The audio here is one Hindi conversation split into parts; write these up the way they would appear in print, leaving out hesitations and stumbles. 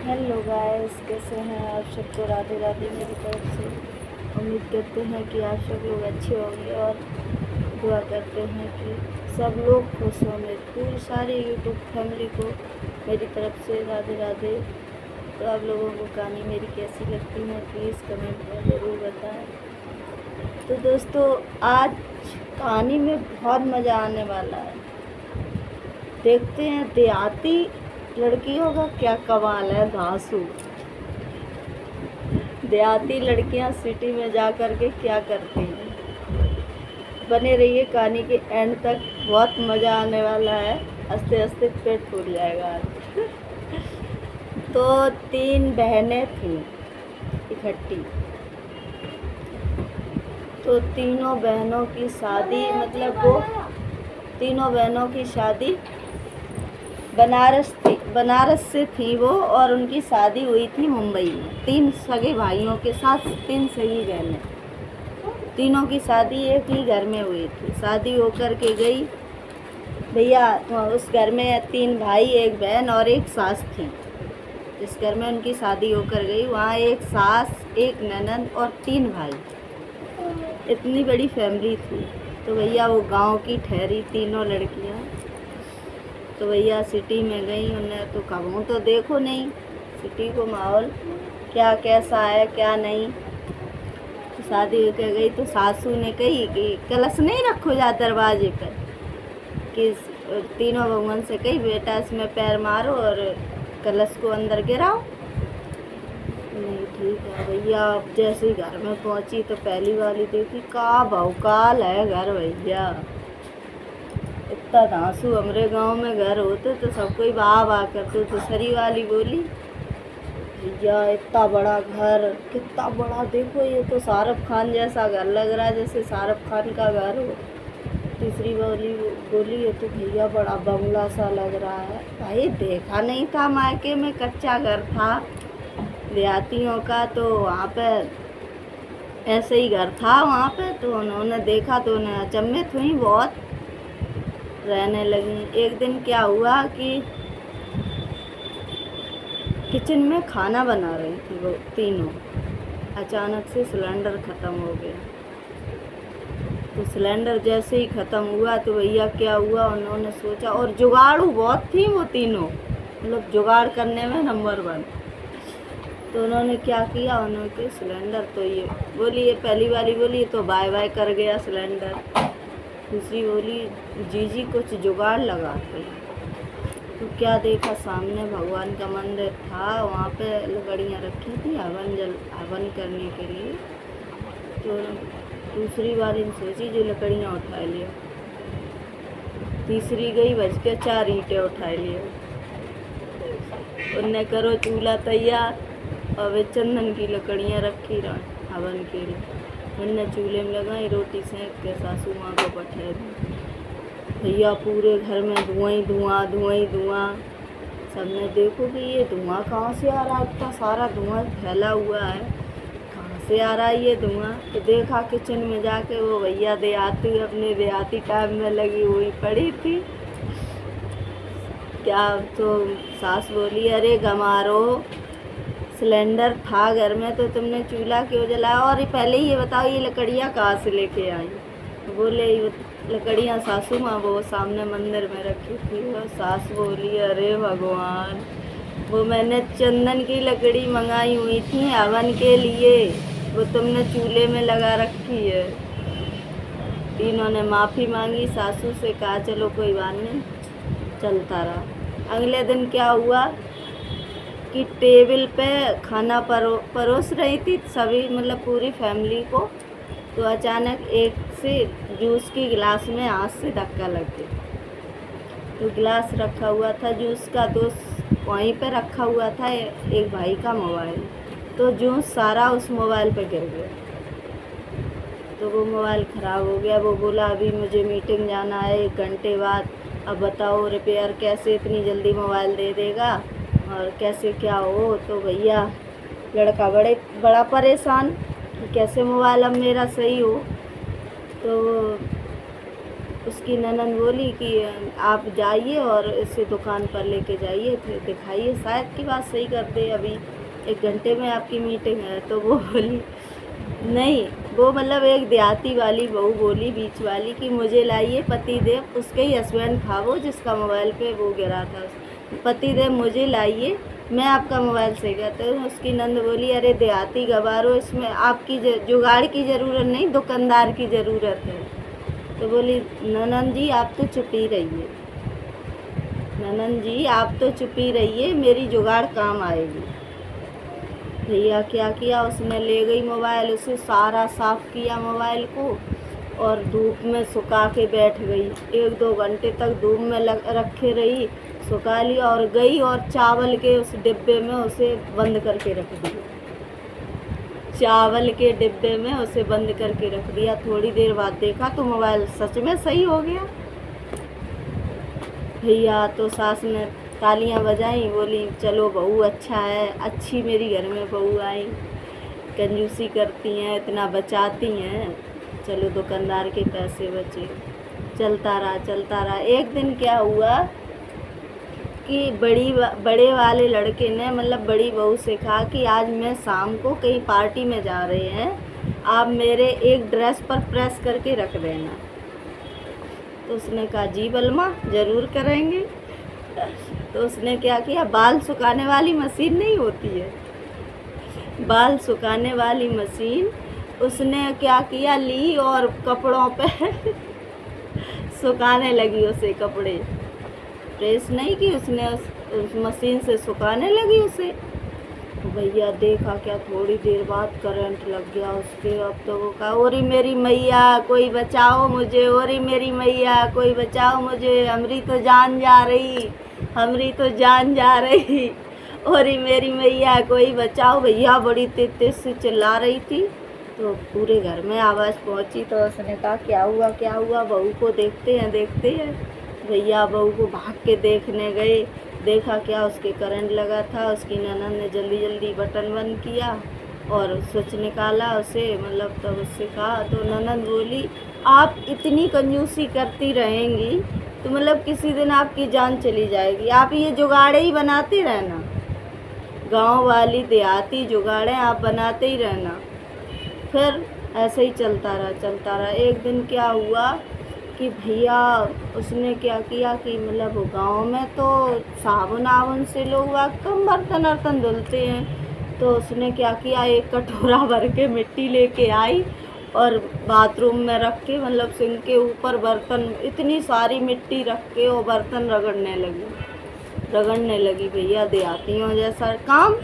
हेलो गाइस, कैसे हैं आप? सबको राधे राधे मेरी तरफ से। उम्मीद करते हैं कि आप सब लोग अच्छे होंगे और दुआ करते हैं कि सब लोग खुश हों। मेरी पूरी सारी यूट्यूब फैमिली को मेरी तरफ से राधे राधे। तो आप लोगों को कहानी मेरी कैसी लगती है प्लीज़ कमेंट में ज़रूर बताएं। तो दोस्तों, आज कहानी में बहुत मज़ा आने वाला है। देखते हैं देहाती लड़कियों का क्या कमाल है। धांसू देहाती लड़कियां सिटी में जा कर के क्या करती हैं। बने रहिए कहानी के एंड तक, बहुत मज़ा आने वाला है। आस्ते आस्ते पेट फूल जाएगा आज। तो 3 बहनें थीं इकट्ठी। तो तीनों बहनों की शादी, मतलब वो तीनों बहनों की शादी बनारस से थी वो, और उनकी शादी हुई थी मुंबई में। 3 सगे भाइयों के साथ 3 सगी बहनें। तीनों की शादी एक ही घर में हुई थी। शादी होकर के गई भैया, उस घर में 3 भाई, 1 बहन और 1 सास थी। जिस घर में उनकी शादी होकर गई वहाँ 1 सास, 1 ननद और 3 भाई। इतनी बड़ी फैमिली थी। तो भैया वो गांव की ठहरी तीनों लड़कियाँ। तो भैया सिटी में गई। उन्हें तो कहूँ तो देखो नहीं सिटी को माहौल क्या कैसा है क्या नहीं। तो शादी होकर गई तो सासू ने कही कि कलश नहीं रखो जा दरवाजे पर। कि तीनों भगवान से कही बेटा इसमें पैर मारो और कलश को अंदर गिराओ। नहीं ठीक है भैया। अब जैसे ही घर में पहुंची तो पहली वाली देखी का भौकाल है घर भैया। इतना धांसू हमारे गांव में घर होते तो सब कोई वाह वाह करते। तो दूसरी वाली बोली भैया इतना बड़ा घर, कितना बड़ा, देखो ये तो शाहरुख खान जैसा घर लग रहा है, जैसे शाहरुख खान का घर हो। तीसरी वाली बोली ये तो भैया बड़ा बंगला सा लग रहा है। भाई देखा नहीं था, मायके में कच्चा घर था देहातियों का, तो वहाँ पे ऐसे ही घर था वहाँ पे। तो उन्होंने देखा तो उन्हें अचंभित हुई बहुत, रहने लगी। एक दिन क्या हुआ कि किचन में खाना बना रही थी वो तीनों, अचानक से सिलेंडर ख़त्म हो गया। तो सिलेंडर जैसे ही ख़त्म हुआ तो भैया क्या हुआ, उन्होंने सोचा, और जुगाड़ू बहुत थी वो तीनों, मतलब जुगाड़ करने में नंबर 1। तो उन्होंने क्या किया, उन्होंने सिलेंडर, तो ये बोली, ये पहली वाली बोली तो बाय बाय कर गया सिलेंडर। दूसरी बोली जीजी कुछ जुगाड़ लगाते। तो क्या देखा, सामने भगवान का मंदिर था, वहाँ पे लकड़ियाँ रखी थी हवन करने के लिए। तो दूसरी वाली ने सोची जो लकड़ियाँ उठा लिया। तीसरी गई बज के 4 ईंटें उठा लिया। उनने करो चूल्हा तैयार और वे चंदन की लकड़ियाँ रखी हवन के लिए। उनने चूल्हे में लगाई, रोटी सेंक के सासू माँ को पठा दी। भैया पूरे घर में धुआं ही धुआं। सबने देखो कि ये धुआं कहाँ से आ रहा है, इतना सारा धुआं फैला हुआ है, कहाँ से आ रहा है ये धुआं। तो देखा किचन में जाके वो भैया देहाती अपने देहाती टाइम में लगी हुई पड़ी थी। क्या तो सास बोली अरे गमारो, सिलेंडर था घर में तो तुमने चूल्हा क्यों जलाया, और पहले ही ये बताओ ये लकड़ियाँ कहाँ से लेके आई। बोले लकड़ियाँ सासू माँ वो सामने मंदिर में रखी थी। वो सास बोली अरे भगवान, वो मैंने चंदन की लकड़ी मंगाई हुई थी हवन के लिए, वो तुमने चूल्हे में लगा रखी है। तीनों ने माफ़ी मांगी, सासू से कहा चलो कोई बात नहीं, चलता रहा। अगले दिन क्या हुआ कि टेबल पे खाना परोस रही थी सभी, मतलब पूरी फैमिली को। तो अचानक एक से जूस की गिलास में हाथ से धक्का लग गया। तो गिलास रखा हुआ था जूस का, तो वहीं पे रखा हुआ था एक भाई का मोबाइल। तो जूस सारा उस मोबाइल पे गिर गया। तो वो मोबाइल ख़राब हो गया। वो बोला अभी मुझे मीटिंग जाना है 1 घंटे बाद, अब बताओ रिपेयर कैसे इतनी जल्दी मोबाइल दे देगा और कैसे क्या हो। तो भैया लड़का बड़ा परेशान कि कैसे मोबाइल अब मेरा सही हो। तो उसकी ननद बोली कि आप जाइए और इसे दुकान पर लेके जाइए, फिर दिखाइए, शायद की बात सही कर दे, अभी 1 घंटे में आपकी मीटिंग है। तो वो बोली नहीं, वो मतलब एक देहाती वाली बहू बोली बीच वाली कि मुझे लाइए पतिदेव, उसके ही हस्बैंड था वो जिसका मोबाइल पे वो गिरा था, पतिदेव मुझे लाइए, मैं आपका मोबाइल सही करता हूँ। उसकी नंद बोली अरे देहाती गवारो, इसमें आपकी जुगाड़ की ज़रूरत नहीं, दुकानदार की ज़रूरत है। तो बोली ननन जी आप तो चुप ही रहिए, ननन जी आप तो चुप ही रहिए, मेरी जुगाड़ काम आएगी। भैया क्या किया, उसने ले गई मोबाइल, उसे सारा साफ़ किया मोबाइल को और धूप में सुखा के बैठ गई। 1-2 घंटे तक धूप में रखे रही, सुखा लिया और गई और चावल के उस डिब्बे में उसे बंद करके रख दिया। चावल के डिब्बे में उसे बंद करके रख दिया। थोड़ी देर बाद देखा तो मोबाइल सच में सही हो गया। भैया तो सास ने तालियां बजाई, बोली चलो बहू अच्छा है, अच्छी मेरी घर में बहू आई, कंजूसी करती हैं, इतना बचाती हैं, चलो दुकानदार के पैसे बचे। चलता रहा। एक दिन क्या हुआ कि बड़े वाले लड़के ने मतलब बड़ी बहू से कहा कि आज मैं शाम को कहीं पार्टी में जा रहे हैं, आप मेरे एक ड्रेस पर प्रेस करके रख देना। तो उसने कहा जी बलमा ज़रूर करेंगे। तो उसने क्या किया, बाल सुखाने वाली मशीन नहीं होती है, बाल सुखाने वाली मशीन उसने क्या किया, ली और कपड़ों पे सुखाने लगी उसे, कपड़े प्रेस नहीं की उसने, उस मशीन से सुखाने लगी उसे। भैया देखा क्या, थोड़ी देर बाद करंट लग गया उसके। अब तो वो कहा ओरी मेरी मैया कोई बचाओ मुझे, ओरी मेरी मैया कोई बचाओ मुझे, हमरी तो जान जा रही, हमरी तो जान जा रही, ओरी मेरी मैया कोई बचाओ। भैया बड़ी तेज से चिल्ला रही थी, तो पूरे घर में आवाज़ पहुंची। तो उसने कहा क्या हुआ, बहू को देखते हैं। भैया बहू को भाग के देखने गए, देखा क्या उसके करंट लगा था। उसकी ननद ने जल्दी बटन बंद किया और स्विच निकाला उसे, मतलब तब उससे कहा। तो ननद बोली आप इतनी कंजूसी करती रहेंगी तो मतलब किसी दिन आपकी जान चली जाएगी, आप ये जुगाड़े ही बनाते रहना, गांव वाली देहाती जुगाड़े आप बनाते ही रहना। फिर ऐसे ही चलता रहा। एक दिन क्या हुआ कि भैया उसने क्या किया कि मतलब गांव में तो साबुन से लोग कम बर्तन धुलते हैं। तो उसने क्या किया, एक कटोरा भर के मिट्टी लेके आई और बाथरूम में रख के, मतलब सिंक के ऊपर बर्तन, इतनी सारी मिट्टी रख के वो बर्तन रगड़ने लगी। भैया देहातियों जैसा काम,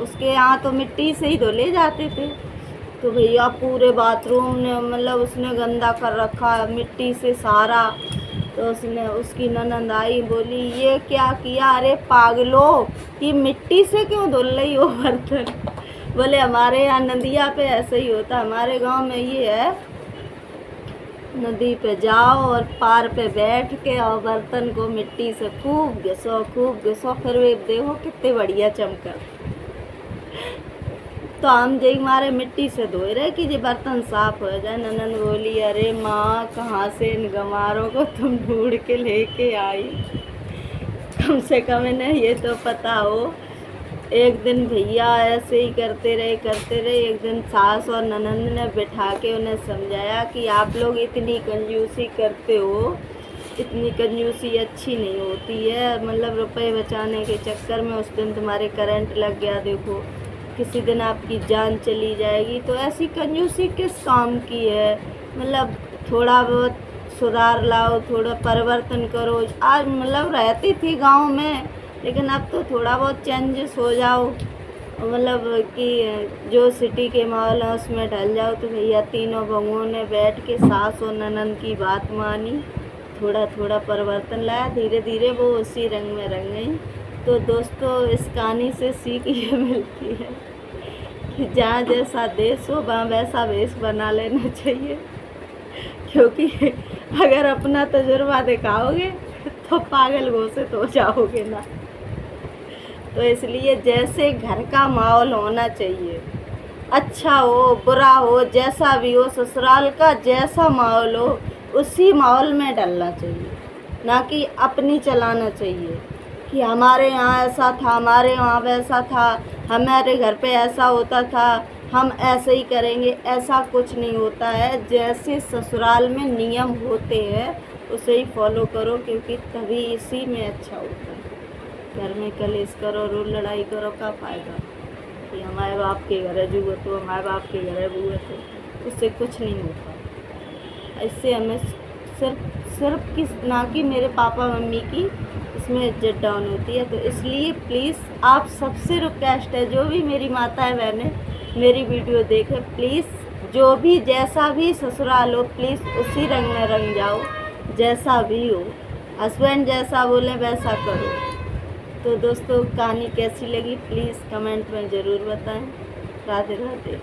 उसके यहाँ तो मिट्टी से ही धुले जाते थे। तो भैया पूरे बाथरूम ने मतलब उसने गंदा कर रखा मिट्टी से सारा। तो उसकी ननद आई, बोली ये क्या किया, अरे पागलो ये मिट्टी से क्यों धुल रही हो बर्तन। बोले हमारे यहाँ नदिया पे ऐसे ही होता, हमारे गांव में ये है, नदी पे जाओ और पार पे बैठ के और बर्तन को मिट्टी से खूब घिसो, फिर वे देखो कितने बढ़िया चमका। तो हम जे मारे मिट्टी से धोए रहे कि ये बर्तन साफ हो जाए। ननद बोली अरे माँ कहाँ से इन गंवारों को तुम ढूंढ के लेके आई, कम से कम इन्हें ये तो पता हो। एक दिन भैया ऐसे ही करते रहे। एक दिन सास और ननद ने बिठा के उन्हें समझाया कि आप लोग इतनी कंजूसी करते हो, इतनी कंजूसी अच्छी नहीं होती है, मतलब रुपए बचाने के चक्कर में उस दिन तुम्हारे करंट लग गया, देखो किसी दिन आपकी जान चली जाएगी। तो ऐसी कंजूसी किस काम की है, मतलब थोड़ा बहुत सुधार लाओ, थोड़ा परिवर्तन करो। आज मतलब रहती थी गांव में, लेकिन अब तो थोड़ा बहुत चेंजेस हो जाओ, मतलब कि जो सिटी के माहौल है उसमें ढल जाओ। तो भैया तीनों बहुओं ने बैठ के सास और ननद की बात मानी, थोड़ा परिवर्तन लाया, धीरे धीरे वो उसी रंग में रंग गई। तो दोस्तों इस कहानी से सीख ये मिलती है कि जहाँ जैसा देश हो वहाँ वैसा वेश बना लेना चाहिए, क्योंकि अगर अपना तजुर्बा दिखाओगे तो पागल घोषित हो जाओगे ना। तो इसलिए जैसे घर का माहौल होना चाहिए, अच्छा हो बुरा हो जैसा भी हो, ससुराल का जैसा माहौल हो, उसी माहौल में डलना चाहिए, ना कि अपनी चलाना चाहिए कि हमारे यहाँ ऐसा था, हमारे वहाँ वैसा था, हमारे घर पे ऐसा होता था, हम ऐसे ही करेंगे। ऐसा कुछ नहीं होता है। जैसे ससुराल में नियम होते हैं उसे ही फॉलो करो, क्योंकि तभी इसी में अच्छा होता है। घर में कलेश करो, रो लड़ाई करो, का फ़ायदा कि हमारे बाप के घर है जुआ तो हमारे बाप के घर है बुआ तो, उससे कुछ नहीं होता। इससे हमें सिर्फ किस ना कि मेरे पापा मम्मी की इसमें इज्जत डाउन होती है। तो इसलिए प्लीज़ आप सबसे रिक्वेस्ट है, जो भी मेरी माताएं बहनें मेरी वीडियो देखें, प्लीज़ जो भी जैसा भी ससुराल हो प्लीज़ उसी रंग में रंग जाओ, जैसा भी हो। हस्बैंड जैसा बोले वैसा करो। तो दोस्तों कहानी कैसी लगी प्लीज़ कमेंट में ज़रूर बताएं। राधे राधे।